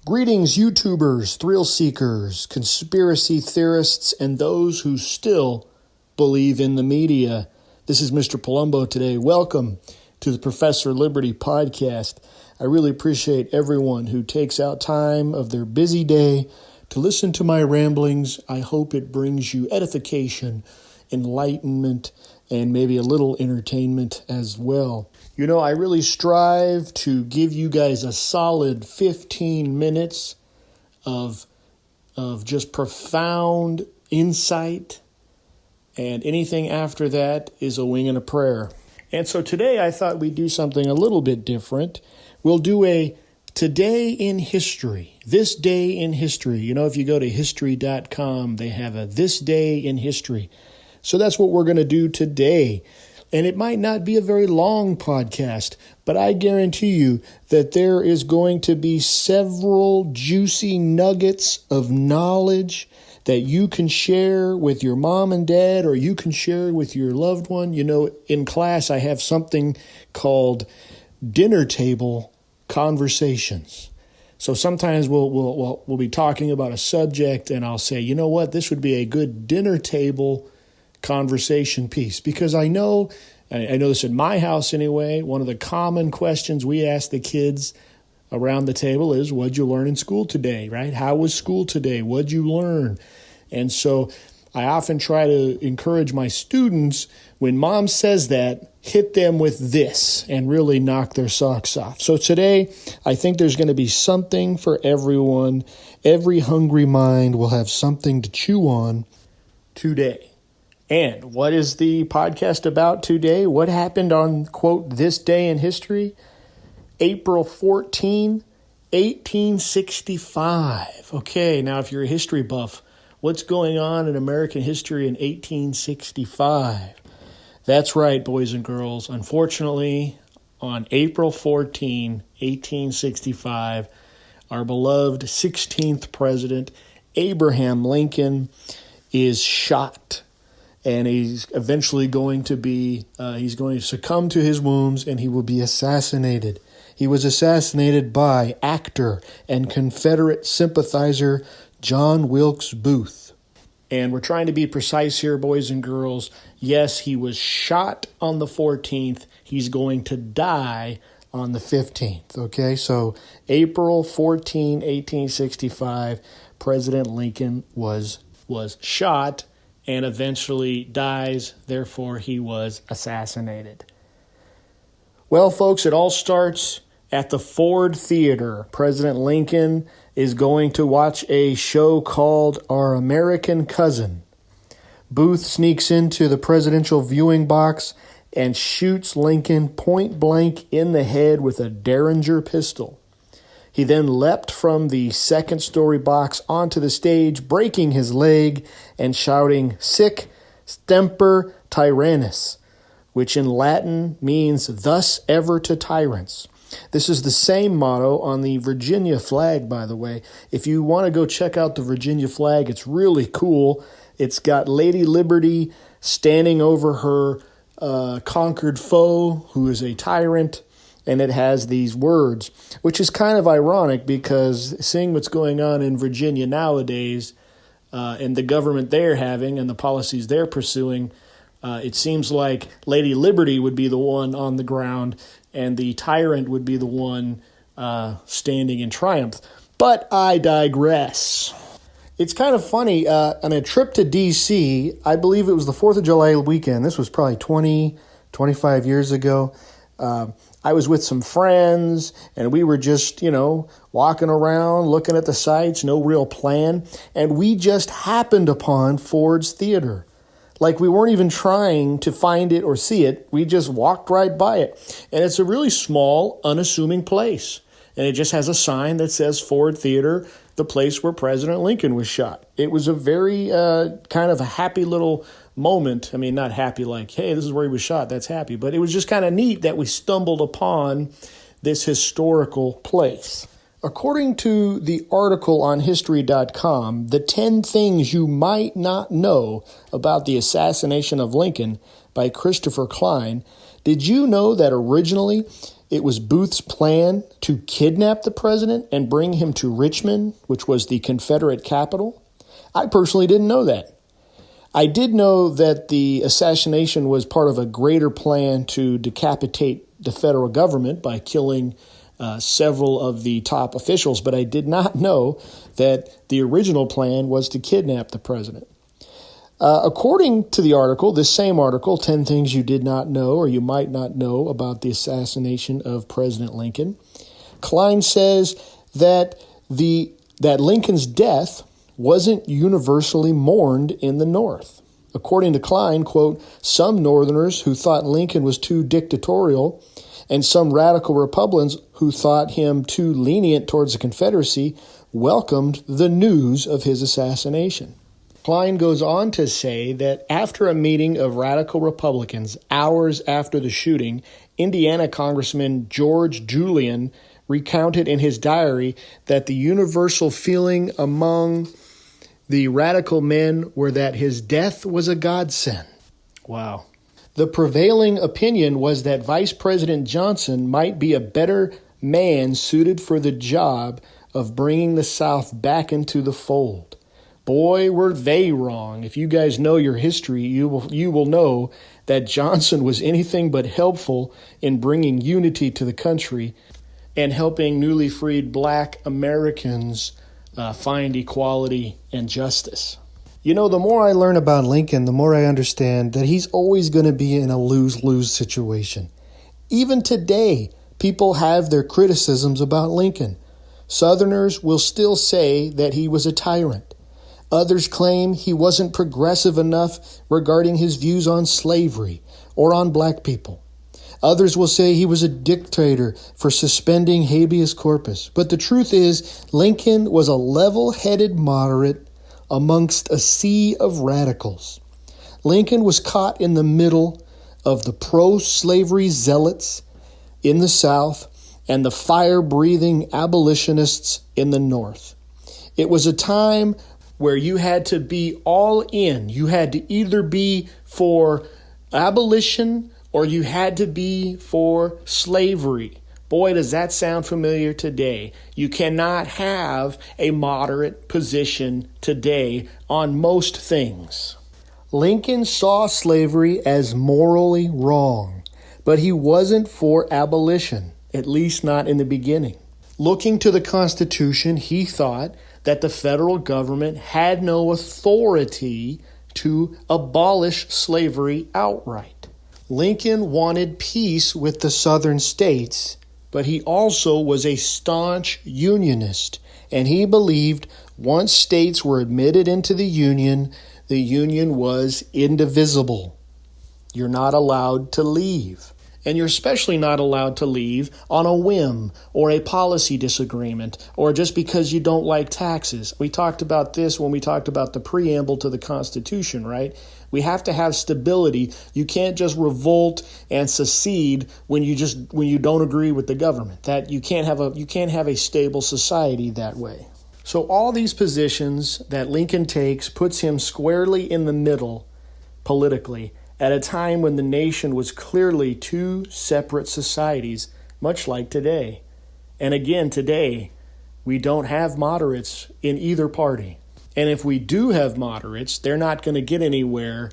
Greetings, YouTubers, thrill seekers, conspiracy theorists, and those who still believe in the media. This is Mr. Palumbo today. Welcome to the Professor Liberty podcast. I really appreciate everyone who takes out time of their busy day to listen to my ramblings. I hope it brings you edification, enlightenment, and maybe a little entertainment as well. You know, I really strive to give you guys a solid 15 minutes of just profound insight, and anything after that is a wing and a prayer. And so today I thought we'd do something a little bit different. We'll do a Today in History, This Day in History. You know, if you go to history.com, they have a This Day in History. So that's what we're going to do today. And it might not be a very long podcast, but I guarantee you that there is going to be several juicy nuggets of knowledge that you can share with your mom and dad, or you can share with your loved one. You know, in class, I have something called dinner table conversations. So sometimes we'll be talking about a subject, and I'll say, you know what, this would be a good dinner table conversation piece, because I know this in my house anyway. One of the common questions we ask the kids around the table is, what'd you learn in school today, right? How was school today? What'd you learn? And so I often try to encourage my students, when mom says that, hit them with this and really knock their socks off. So today, I think there's going to be something for everyone. Every hungry mind will have something to chew on today. And what is the podcast about today? What happened on, quote, this day in history? April 14, 1865. Okay, now if you're a history buff, what's going on in American history in 1865? That's right, boys and girls. Unfortunately, on April 14, 1865, our beloved 16th president, Abraham Lincoln, is shot. And he's eventually going to succumb to his wounds, and he will be assassinated. He was assassinated by actor and Confederate sympathizer John Wilkes Booth. And we're trying to be precise here, boys and girls. Yes, he was shot on the 14th. He's going to die on the 15th. Okay, so April 14, 1865, President Lincoln was shot and eventually dies. Therefore, he was assassinated. Well, folks, it all starts at the Ford Theater. President Lincoln is going to watch a show called Our American Cousin. Booth sneaks into the presidential viewing box and shoots Lincoln point blank in the head with a Derringer pistol. He then leapt from the second-story box onto the stage, breaking his leg and shouting, "Sic semper tyrannis," which in Latin means "thus ever to tyrants." This is the same motto on the Virginia flag, by the way. If you want to go check out the Virginia flag, it's really cool. It's got Lady Liberty standing over her conquered foe, who is a tyrant. And it has these words, which is kind of ironic because seeing what's going on in Virginia nowadays and the government they're having and the policies they're pursuing, it seems like Lady Liberty would be the one on the ground and the tyrant would be the one standing in triumph. But I digress. It's kind of funny. On a trip to D.C., I believe it was the 4th of July weekend. This was probably 25 years ago. I was with some friends, and we were just, walking around, looking at the sights, no real plan. And we just happened upon Ford's Theater. Like we weren't even trying to find it or see it. We just walked right by it. And it's a really small, unassuming place. And it just has a sign that says Ford Theater, the place where President Lincoln was shot. It was a very kind of a happy little moment. I mean, not happy like, hey, this is where he was shot. That's happy. But it was just kind of neat that we stumbled upon this historical place. According to the article on history.com, the 10 things you might not know about the assassination of Lincoln by Christopher Klein, did you know that originally It was Booth's plan to kidnap the president and bring him to Richmond, which was the Confederate capital. I personally didn't know that. I did know that the assassination was part of a greater plan to decapitate the federal government by killing several of the top officials, but I did not know that the original plan was to kidnap the president. According to the article, this same article, 10 Things You Did Not Know or You Might Not Know About the Assassination of President Lincoln, Klein says that Lincoln's death wasn't universally mourned in the North. According to Klein, quote, some Northerners who thought Lincoln was too dictatorial and some radical Republicans who thought him too lenient towards the Confederacy welcomed the news of his assassination. Klein goes on to say that after a meeting of radical Republicans hours after the shooting, Indiana Congressman George Julian recounted in his diary that the universal feeling among the radical men were that his death was a godsend. Wow. The prevailing opinion was that Vice President Johnson might be a better man suited for the job of bringing the South back into the fold. Boy, were they wrong. If you guys know your history, you will know that Johnson was anything but helpful in bringing unity to the country and helping newly freed black Americans find equality and justice. You know, the more I learn about Lincoln, the more I understand that he's always going to be in a lose-lose situation. Even today, people have their criticisms about Lincoln. Southerners will still say that he was a tyrant. Others claim he wasn't progressive enough regarding his views on slavery or on black people. Others will say he was a dictator for suspending habeas corpus. But the truth is, Lincoln was a level-headed moderate amongst a sea of radicals. Lincoln was caught in the middle of the pro-slavery zealots in the South and the fire-breathing abolitionists in the North. It was a time where you had to be all in. You had to either be for abolition or you had to be for slavery. Boy, does that sound familiar today. You cannot have a moderate position today on most things. Lincoln saw slavery as morally wrong, but he wasn't for abolition, at least not in the beginning. Looking to the Constitution, he thought that the federal government had no authority to abolish slavery outright. Lincoln wanted peace with the southern states, but he also was a staunch Unionist, and he believed once states were admitted into the Union was indivisible. You're not allowed to leave. And you're especially not allowed to leave on a whim or a policy disagreement or just because you don't like taxes. We talked about this when we talked about the preamble to the Constitution, right? We have to have stability. You can't just revolt and secede when you don't agree with the government. That you can't have a stable society that way. So all these positions that Lincoln takes puts him squarely in the middle politically, at a time when the nation was clearly two separate societies, much like today. And again, today, we don't have moderates in either party. And if we do have moderates, they're not going to get anywhere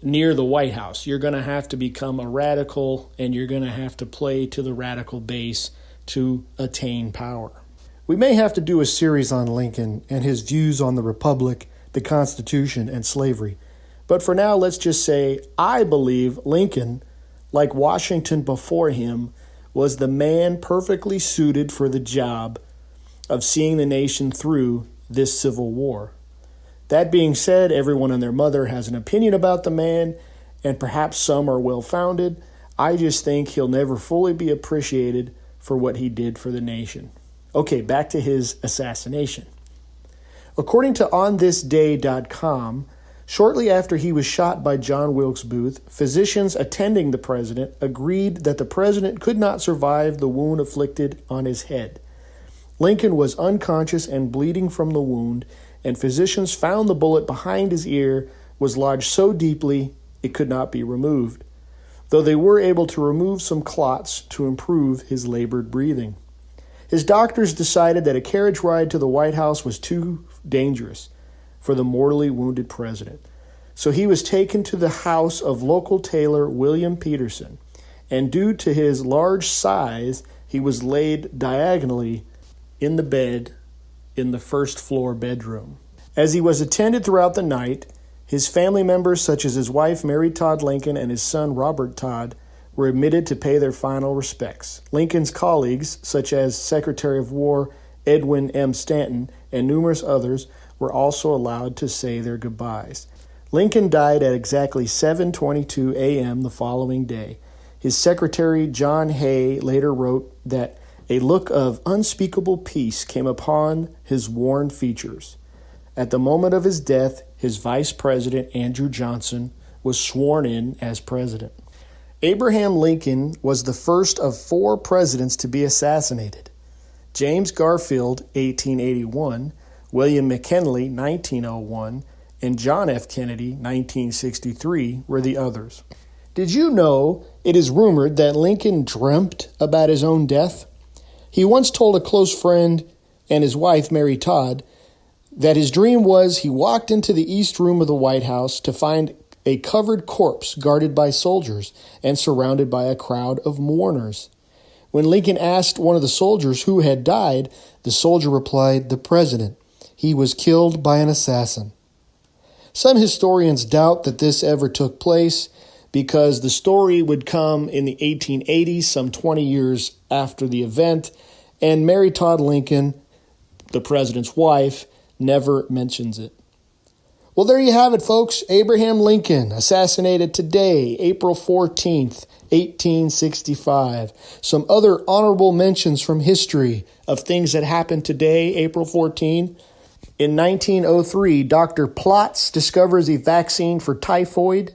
near the White House. You're going to have to become a radical, and you're going to have to play to the radical base to attain power. We may have to do a series on Lincoln and his views on the Republic, the Constitution, and slavery. But for now, let's just say I believe Lincoln, like Washington before him, was the man perfectly suited for the job of seeing the nation through this Civil War. That being said, everyone and their mother has an opinion about the man, and perhaps some are well-founded. I just think he'll never fully be appreciated for what he did for the nation. Okay, back to his assassination. According to onthisday.com, shortly after he was shot by John Wilkes Booth, physicians attending the president agreed that the president could not survive the wound inflicted on his head. Lincoln was unconscious and bleeding from the wound, and physicians found the bullet behind his ear was lodged so deeply it could not be removed. though they were able to remove some clots to improve his labored breathing. His doctors decided that a carriage ride to the White House was too dangerous for the mortally wounded president. So he was taken to the house of local tailor William Peterson, and due to his large size, he was laid diagonally in the bed in the first floor bedroom. As he was attended throughout the night, his family members, such as his wife Mary Todd Lincoln and his son Robert Todd, were admitted to pay their final respects. Lincoln's colleagues, such as Secretary of War Edwin M. Stanton and numerous others, were also allowed to say their goodbyes. Lincoln died at exactly 7:22 a.m. the following day. His secretary, John Hay, later wrote that a look of unspeakable peace came upon his worn features. At the moment of his death, his vice president, Andrew Johnson, was sworn in as president. Abraham Lincoln was the first of 4 presidents to be assassinated. James Garfield, 1881, William McKinley, 1901, and John F. Kennedy, 1963, were the others. Did you know it is rumored that Lincoln dreamt about his own death? He once told a close friend and his wife, Mary Todd, that his dream was he walked into the East Room of the White House to find a covered corpse guarded by soldiers and surrounded by a crowd of mourners. When Lincoln asked one of the soldiers who had died, the soldier replied, "The president. He was killed by an assassin." Some historians doubt that this ever took place because the story would come in the 1880s, some 20 years after the event, and Mary Todd Lincoln, the president's wife, never mentions it. Well, there you have it, folks. Abraham Lincoln, assassinated today, April 14th, 1865. Some other honorable mentions from history of things that happened today, April 14. In 1903, Dr. Plotz discovers a vaccine for typhoid.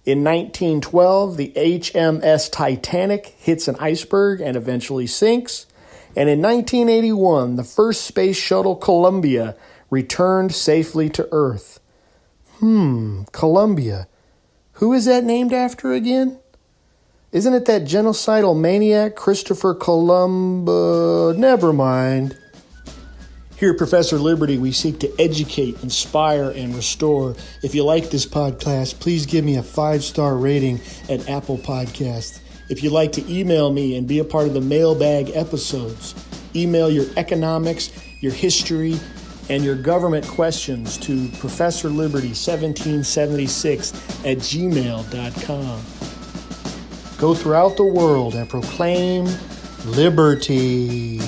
In 1912, the HMS Titanic hits an iceberg and eventually sinks. And in 1981, the first space shuttle Columbia returned safely to Earth. Columbia. Who is that named after again? Isn't it that genocidal maniac Christopher Columbus? Never mind. Here at Professor Liberty, we seek to educate, inspire, and restore. If you like this podcast, please give me a 5-star rating at Apple Podcasts. If you'd like to email me and be a part of the mailbag episodes, email your economics, your history, and your government questions to ProfessorLiberty1776@gmail.com. Go throughout the world and proclaim liberty.